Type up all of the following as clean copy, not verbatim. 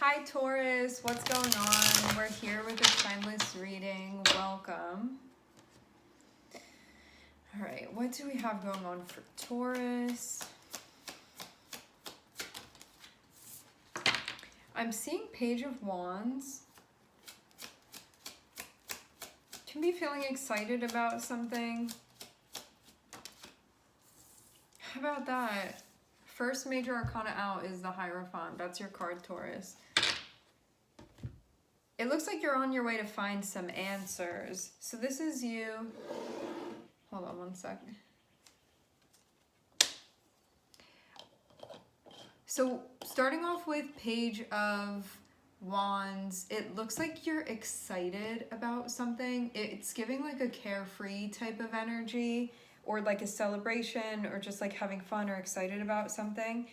Hi Taurus, what's going on? We're here with a timeless reading. Welcome. All right, what do we have going on for Taurus? I'm seeing Page of Wands. Can be feeling excited about something. How about that? First major arcana out is the Hierophant. That's your card, Taurus. It looks like you're on your way to find some answers. So this is you. Hold on one second. So starting off with Page of Wands, it looks like you're excited about something. It's giving like a carefree type of energy, or like a celebration, or just like having fun or excited about something.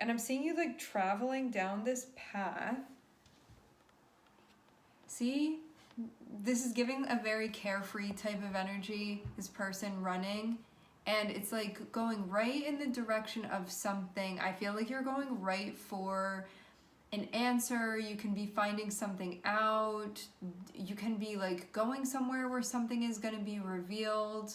And I'm seeing you like traveling down this path. See, this is giving a very carefree type of energy, this person running, and it's like going right in the direction of something. I feel like you're going right for an answer. You can be finding something out. You can be like going somewhere where something is going to be revealed.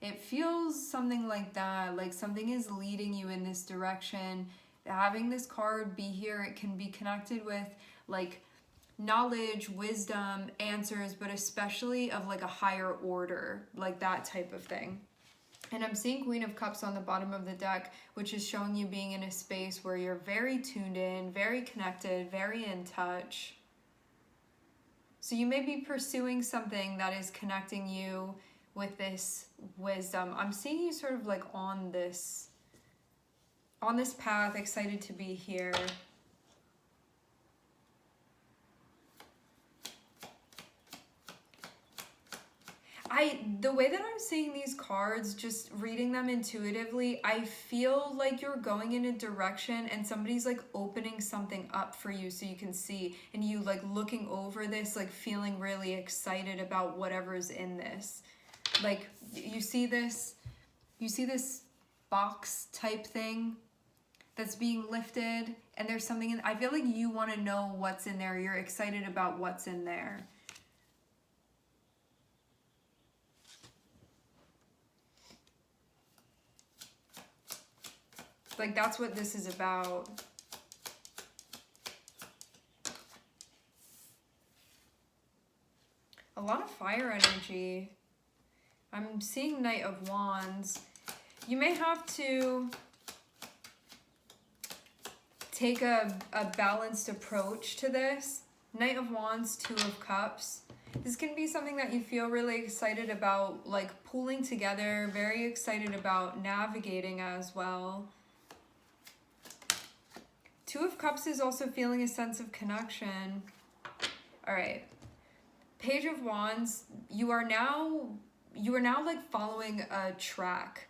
It feels something like that, like something is leading you in this direction. Having this card be here, it can be connected with like knowledge, wisdom, answers, but especially of like a higher order, like that type of thing. And I'm seeing Queen of Cups on the bottom of the deck, which is showing you being in a space where you're very tuned in, very connected, very in touch. So you may be pursuing something that is connecting you with this wisdom. I'm seeing you sort of like on this path, excited to be here. The way that I'm seeing these cards, just reading them intuitively, I feel like you're going in a direction and somebody's like opening something up for you so you can see, and you like looking over this, like feeling really excited about whatever's in this. Like you see this box type thing that's being lifted, and there's something in, I feel like you want to know what's in there. You're excited about what's in there. Like that's what this is about. A lot of fire energy. I'm seeing Knight of Wands. You may have to take a balanced approach to this. Knight of Wands, Two of Cups. This can be something that you feel really excited about, like pulling together, very excited about navigating as well. Two of Cups is also feeling a sense of connection. All right. Page of Wands, you are now like following a track.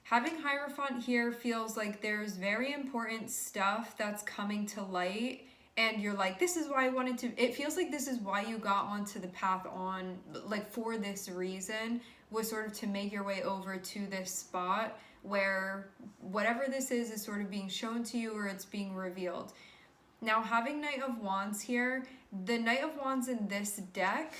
Having Hierophant here feels like there's very important stuff that's coming to light, and you're like, this is why I wanted to, it feels like this is why you got onto the path on, like for this reason, was sort of to make your way over to this spot where whatever this is sort of being shown to you, or it's being revealed. Now, having Knight of Wands here, the Knight of Wands in this deck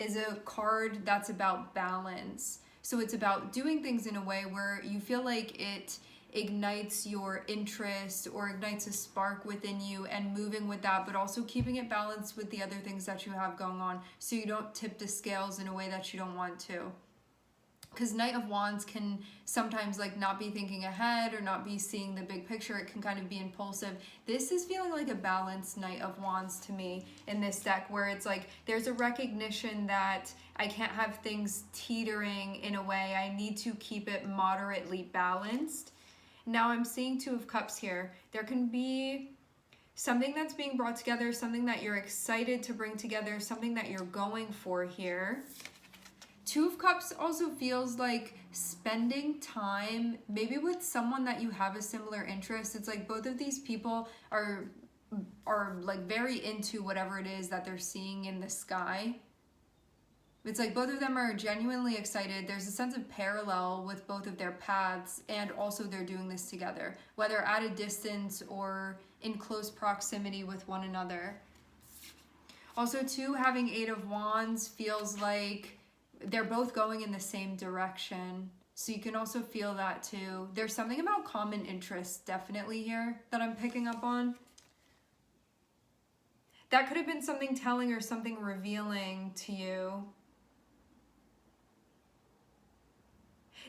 is a card that's about balance. So it's about doing things in a way where you feel like it ignites your interest or ignites a spark within you, and moving with that, but also keeping it balanced with the other things that you have going on, so you don't tip the scales in a way that you don't want to. Because Knight of Wands can sometimes like not be thinking ahead or not be seeing the big picture. It can kind of be impulsive. This is feeling like a balanced Knight of Wands to me in this deck, where it's like there's a recognition that I can't have things teetering in a way. I need to keep it moderately balanced. Now I'm seeing Two of Cups here. There can be something that's being brought together, something that you're excited to bring together, something that you're going for here. Two of Cups also feels like spending time maybe with someone that you have a similar interest. It's like both of these people are like very into whatever it is that they're seeing in the sky. It's like both of them are genuinely excited. There's a sense of parallel with both of their paths, and also they're doing this together, whether at a distance or in close proximity with one another. Also, too, having Eight of Wands feels like they're both going in the same direction. So you can also feel that too. There's something about common interests definitely here that I'm picking up on. That could have been something telling or something revealing to you.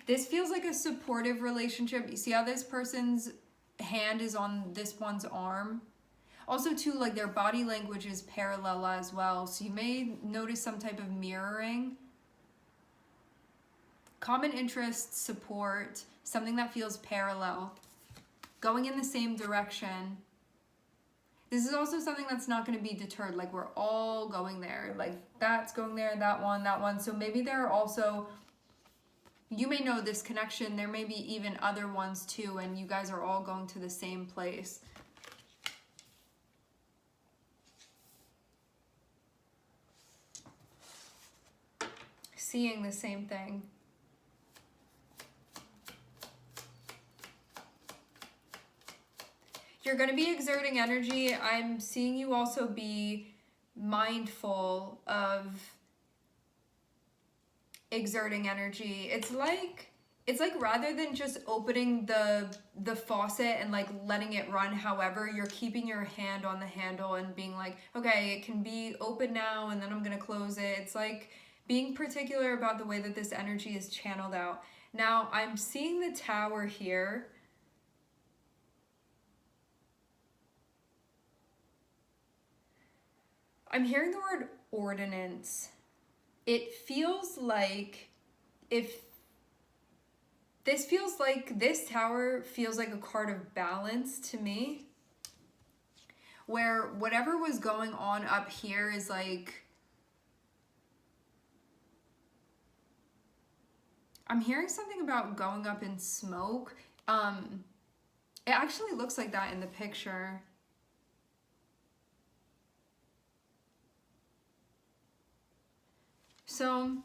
This feels like a supportive relationship. You see how this person's hand is on this one's arm? Also too, like their body language is parallel as well. So you may notice some type of mirroring. Common interests, support, something that feels parallel. Going in the same direction. This is also something that's not going to be deterred. Like we're all going there. Like that's going there, that one. So maybe there are also, you may know this connection. There may be even other ones too. And you guys are all going to the same place. Seeing the same thing. You're going to be exerting energy. I'm seeing you also be mindful of exerting energy. It's like rather than just opening the faucet and like letting it run, however, you're keeping your hand on the handle and being like, okay, it can be open now and then I'm going to close it. It's like being particular about the way that this energy is channeled out. Now, I'm seeing the Tower here. I'm hearing the word ordinance. It feels like this Tower feels like a card of balance to me, where whatever was going on up here is like, I'm hearing something about going up in smoke. It actually looks like that in the picture. So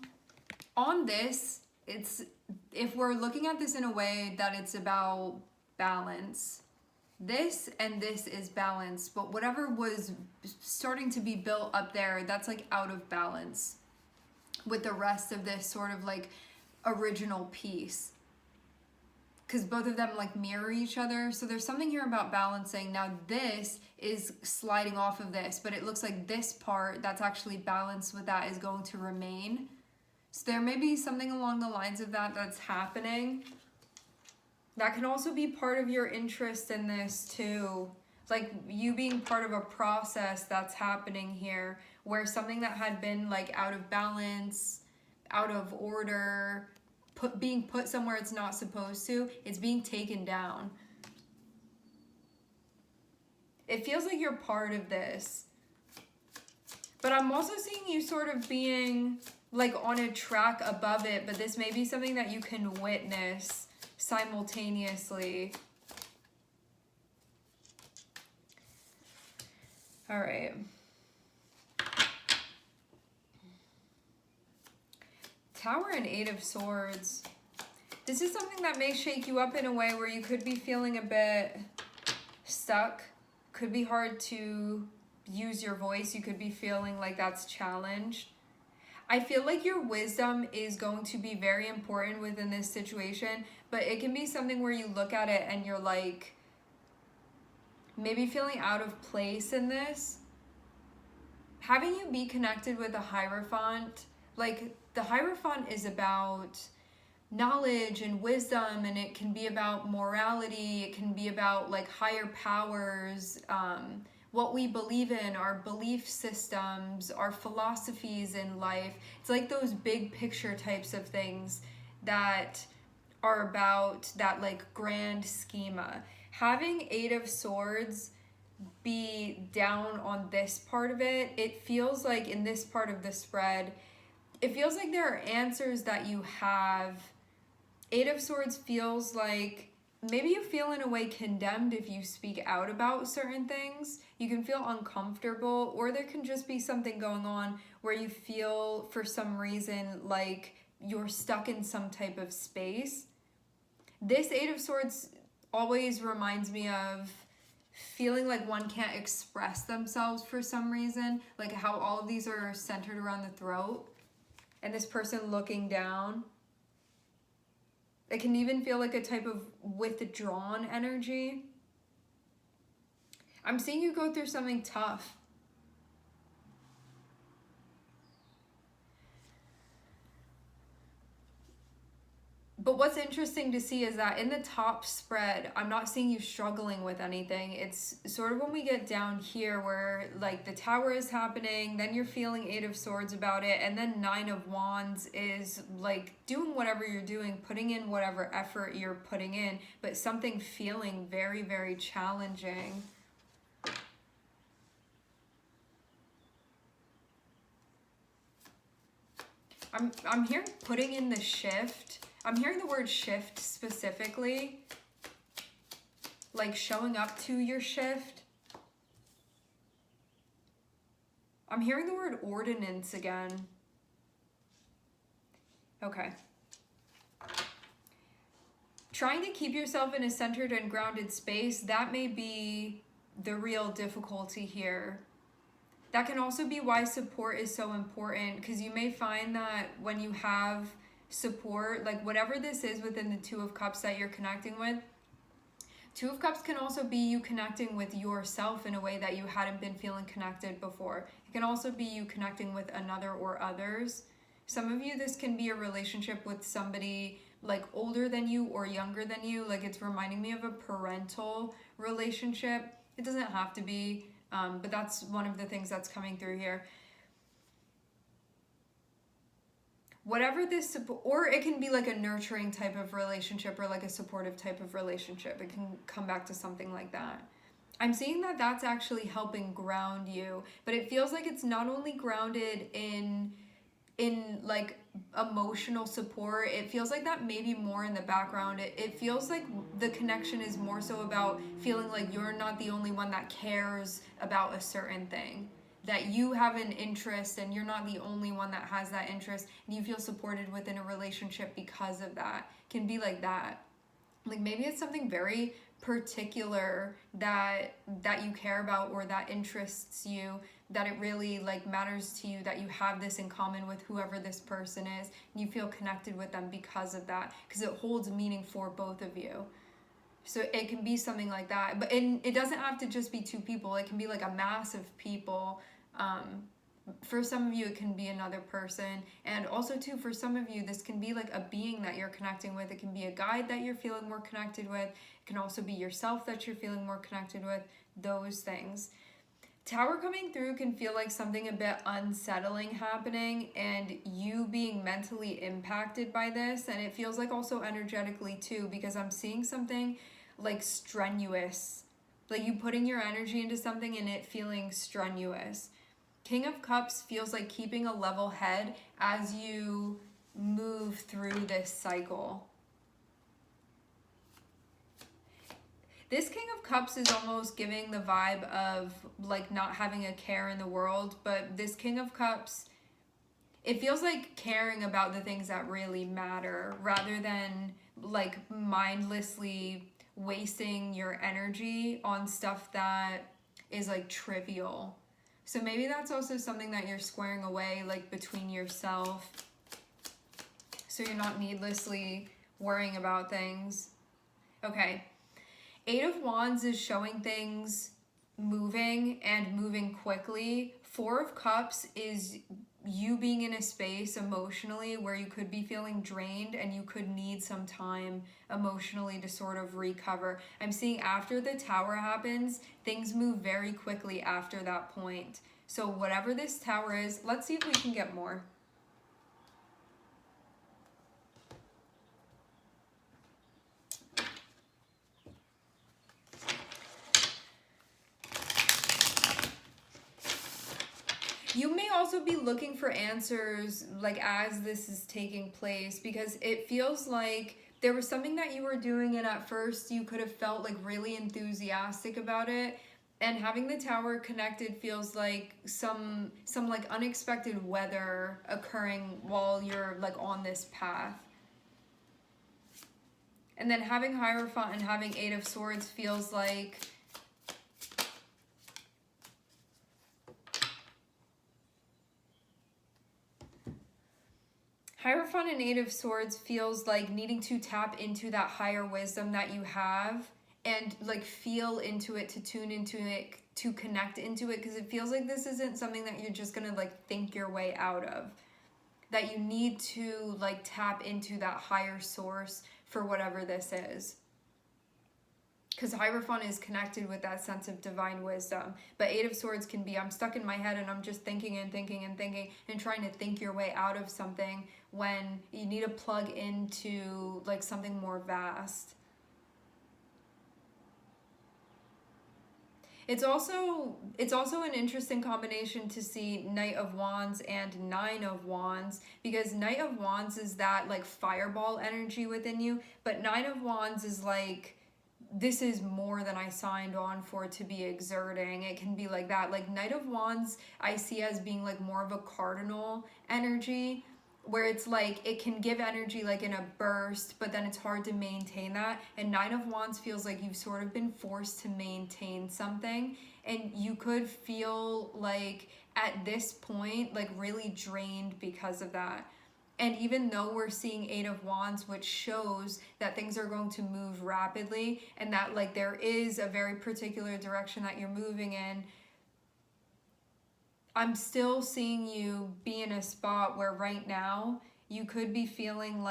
on this, if we're looking at this in a way that it's about balance, this and this is balance, but whatever was starting to be built up there, that's like out of balance with the rest of this sort of like original piece. Because both of them like mirror each other. So there's something here about balancing. Now this is sliding off of this, but it looks like this part that's actually balanced with that is going to remain. So there may be something along the lines of that that's happening. That can also be part of your interest in this too. Like you being part of a process that's happening here, where something that had been like out of balance, out of order, being put somewhere it's not supposed to, it's being taken down. It feels like you're part of this. But I'm also seeing you sort of being like on a track above it, but this may be something that you can witness simultaneously. All right. Tower and Eight of Swords. This is something that may shake you up in a way where you could be feeling a bit stuck. Could be hard to use your voice. You could be feeling like that's challenged. I feel like your wisdom is going to be very important within this situation, but it can be something where you look at it and you're like, maybe feeling out of place in this. Having you be connected with a Hierophant, like the Hierophant is about knowledge and wisdom, and it can be about morality, it can be about like higher powers, what we believe in, our belief systems, our philosophies in life. It's like those big picture types of things that are about that like grand schema. Having Eight of Swords be down on this part of it, it feels like in this part of the spread, it feels like there are answers that you have. Eight of Swords feels like maybe you feel in a way condemned if you speak out about certain things. You can feel uncomfortable, or there can just be something going on where you feel for some reason like you're stuck in some type of space. This Eight of Swords always reminds me of feeling like one can't express themselves for some reason, like how all of these are centered around the throat, and this person looking down. It can even feel like a type of withdrawn energy. I'm seeing you go through something tough. But what's interesting to see is that in the top spread, I'm not seeing you struggling with anything. It's sort of when we get down here where like the Tower is happening, then you're feeling 8 of Swords about it, and then 9 of Wands is like doing whatever you're doing, putting in whatever effort you're putting in, but something feeling very, very challenging. I'm here putting in the shift. I'm hearing the word shift specifically, like showing up to your shift. I'm hearing the word ordinance again. Okay. Trying to keep yourself in a centered and grounded space, that may be the real difficulty here. That can also be why support is so important, because you may find that when you have support, like whatever this is within the 2 of Cups that you're connecting with, 2 of Cups can also be you connecting with yourself in a way that you hadn't been feeling connected before. It can also be you connecting with another or others. Some of you, this can be a relationship with somebody like older than you or younger than you. Like it's reminding me of a parental relationship. It doesn't have to be, but that's one of the things that's coming through here. Whatever this, or it can be like a nurturing type of relationship or like a supportive type of relationship. It can come back to something like that. I'm seeing that that's actually helping ground you, but it feels like it's not only grounded in like emotional support. It feels like that maybe more in the background. It feels like the connection is more so about feeling like you're not the only one that cares about a certain thing, that you have an interest and you're not the only one that has that interest, and you feel supported within a relationship because of that. It can be like that. Like maybe it's something very particular that you care about or that interests you, that it really like matters to you, that you have this in common with whoever this person is, and you feel connected with them because of that, because it holds meaning for both of you. So it can be something like that, but it doesn't have to just be 2 people. It can be like a mass of people. For some of you, it can be another person. And also, too, for some of you, this can be like a being that you're connecting with. It can be a guide that you're feeling more connected with. It can also be yourself that you're feeling more connected with. Those things. Tower coming through can feel like something a bit unsettling happening and you being mentally impacted by this. And it feels like also energetically, too, because I'm seeing something like strenuous. Like you putting your energy into something and it feeling strenuous. King of Cups feels like keeping a level head as you move through this cycle. This King of Cups is almost giving the vibe of like not having a care in the world, but this King of Cups, it feels like caring about the things that really matter rather than like mindlessly wasting your energy on stuff that is like trivial. So maybe that's also something that you're squaring away, like between yourself, so you're not needlessly worrying about things. Okay. 8 of Wands is showing things moving and moving quickly. 4 of Cups is you being in a space emotionally where you could be feeling drained and you could need some time emotionally to sort of recover. I'm seeing after the Tower happens, things move very quickly after that point. So whatever this Tower is, let's see if we can get more. You may also be looking for answers like as this is taking place, because it feels like there was something that you were doing and at first you could have felt like really enthusiastic about it, and having the Tower connected feels like some like unexpected weather occurring while you're like on this path. And then having Hierophant and having 8 of Swords feels like Hierophant and Eight of Swords feels like needing to tap into that higher wisdom that you have and like feel into it, to tune into it, to connect into it, because it feels like this isn't something that you're just gonna like think your way out of. That you need to like tap into that higher source for whatever this is. Because Hierophant is connected with that sense of divine wisdom. But Eight of Swords can be, I'm stuck in my head and I'm just thinking and thinking and thinking and trying to think your way out of something, when you need to plug into like something more vast. It's also an interesting combination to see Knight of Wands and Nine of Wands, because Knight of Wands is that like fireball energy within you, but Nine of Wands is like, this is more than I signed on for to be exerting. It can be like that. Like Knight of Wands I see as being like more of a cardinal energy, where it's like it can give energy like in a burst, but then it's hard to maintain that. And Nine of Wands feels like you've sort of been forced to maintain something, and you could feel like at this point like really drained because of that. And even though we're seeing Eight of Wands, which shows that things are going to move rapidly and that like there is a very particular direction that you're moving in, I'm still seeing you be in a spot where right now you could be feeling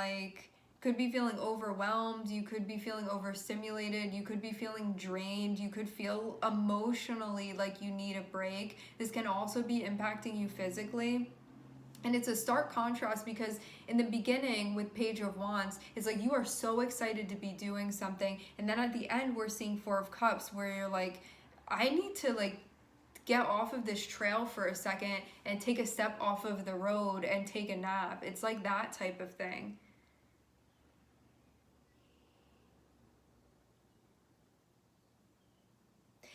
overwhelmed, you could be feeling overstimulated, you could be feeling drained, you could feel emotionally like you need a break. This can also be impacting you physically. And it's a stark contrast, because in the beginning with Page of Wands, it's like you are so excited to be doing something. And then at the end, we're seeing Four of Cups, where you're like, I need to like get off of this trail for a second and take a step off of the road and take a nap. It's like that type of thing.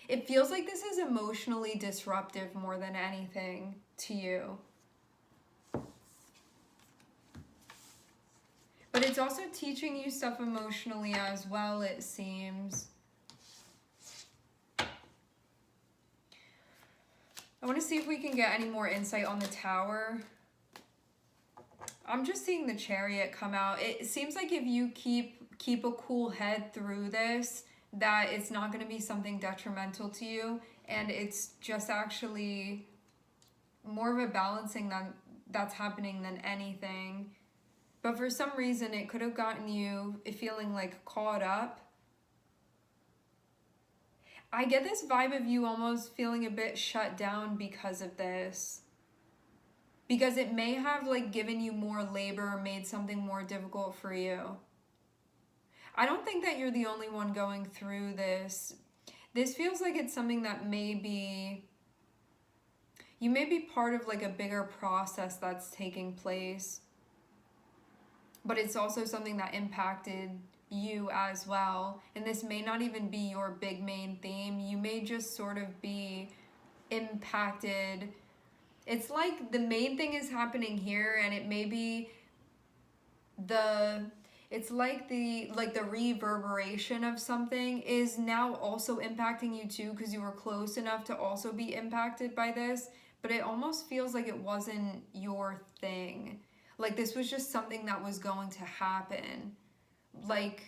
It feels like this is emotionally disruptive more than anything to you. But it's also teaching you stuff emotionally as well, it seems. I want to see if we can get any more insight on the Tower. I'm just seeing the Chariot come out. It seems like if you keep a cool head through this, that it's not going to be something detrimental to you, and it's just actually more of a balancing that's happening than anything. But for some reason, it could have gotten you feeling like caught up. I get this vibe of you almost feeling a bit shut down because of this. Because it may have like given you more labor or made something more difficult for you. I don't think that you're the only one going through this. This feels like it's something that maybe you may be part of like a bigger process that's taking place. But it's also something that impacted you as well. And this may not even be your big main theme. You may just sort of be impacted. It's like the main thing is happening here, and it may be it's like the reverberation of something is now also impacting you too, because you were close enough to also be impacted by this. But it almost feels like it wasn't your thing. Like this was just something that was going to happen. Like,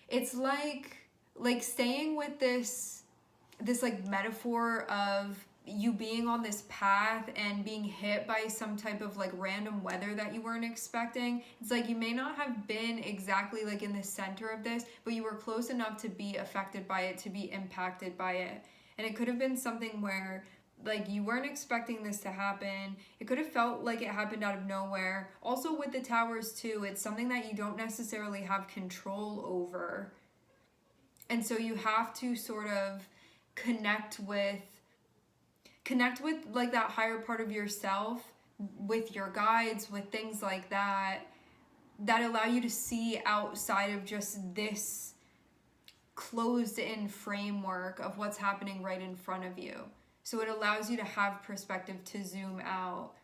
it's like staying with this like metaphor of you being on this path and being hit by some type of like random weather that you weren't expecting. It's like you may not have been exactly like in the center of this, but you were close enough to be affected by it, to be impacted by it. And it could have been something where like you weren't expecting this to happen. It could have felt like it happened out of nowhere. Also with the Towers too, it's something that you don't necessarily have control over. And so you have to sort of connect with like that higher part of yourself, with your guides, with things like that allow you to see outside of just this closed in framework of what's happening right in front of you. So it allows you to have perspective, to zoom out.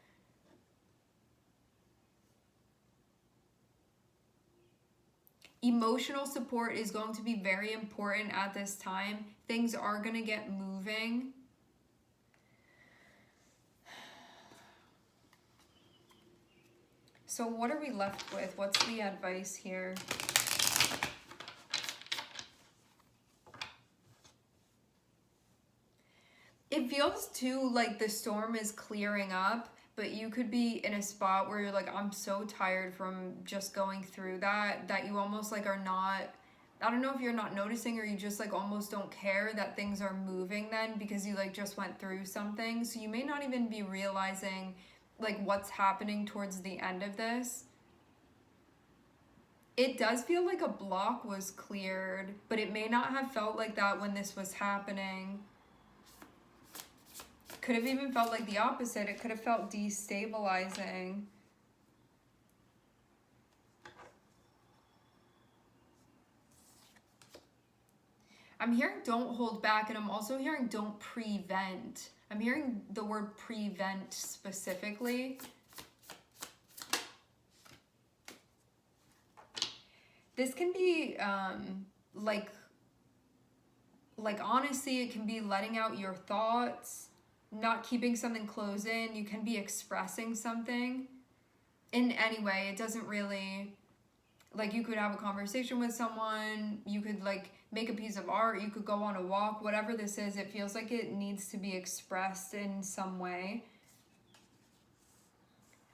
Emotional support is going to be very important at this time. Things are going to get moving. So what are we left with? What's the advice here? It feels too like the storm is clearing up, but you could be in a spot where you're like, I'm so tired from just going through that you almost like are not, I don't know if you're not noticing or you just like almost don't care that things are moving then because you like just went through something. So you may not even be realizing like what's happening towards the end of this. It does feel like a block was cleared, but it may not have felt like that when this was happening. Could have even felt like the opposite. It could have felt destabilizing. I'm hearing don't hold back, and I'm also hearing don't prevent. I'm hearing the word prevent specifically. This can be like honestly, it can be letting out your thoughts, not keeping something closed in. You can be expressing something in any way. It doesn't really, like, you could have a conversation with someone, you could like make a piece of art, you could go on a walk, whatever this is, it feels like it needs to be expressed in some way.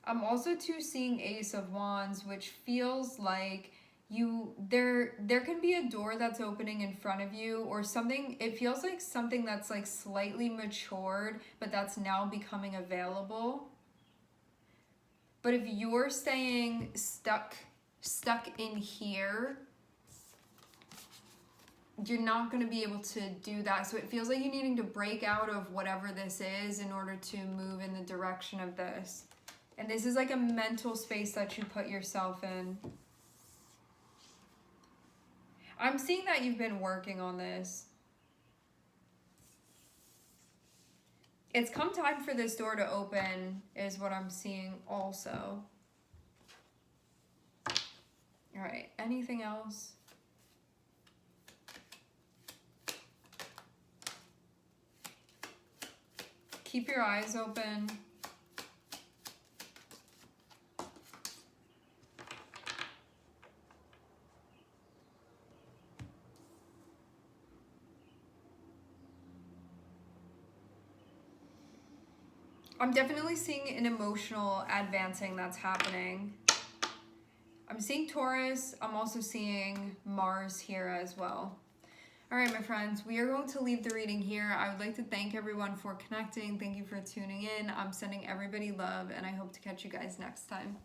I'm also too seeing Ace of Wands, which feels like there can be a door that's opening in front of you or something. It feels like something that's like slightly matured, but that's now becoming available. But if you're staying stuck in here, you're not going to be able to do that. So it feels like you're needing to break out of whatever this is in order to move in the direction of this. And this is like a mental space that you put yourself in. I'm seeing that you've been working on this. It's come time for this door to open is what I'm seeing also. All right, anything else? Keep your eyes open. I'm definitely seeing an emotional advancing that's happening. I'm seeing Taurus. I'm also seeing Mars here as well. All right, my friends, we are going to leave the reading here. I would like to thank everyone for connecting. Thank you for tuning in. I'm sending everybody love, and I hope to catch you guys next time.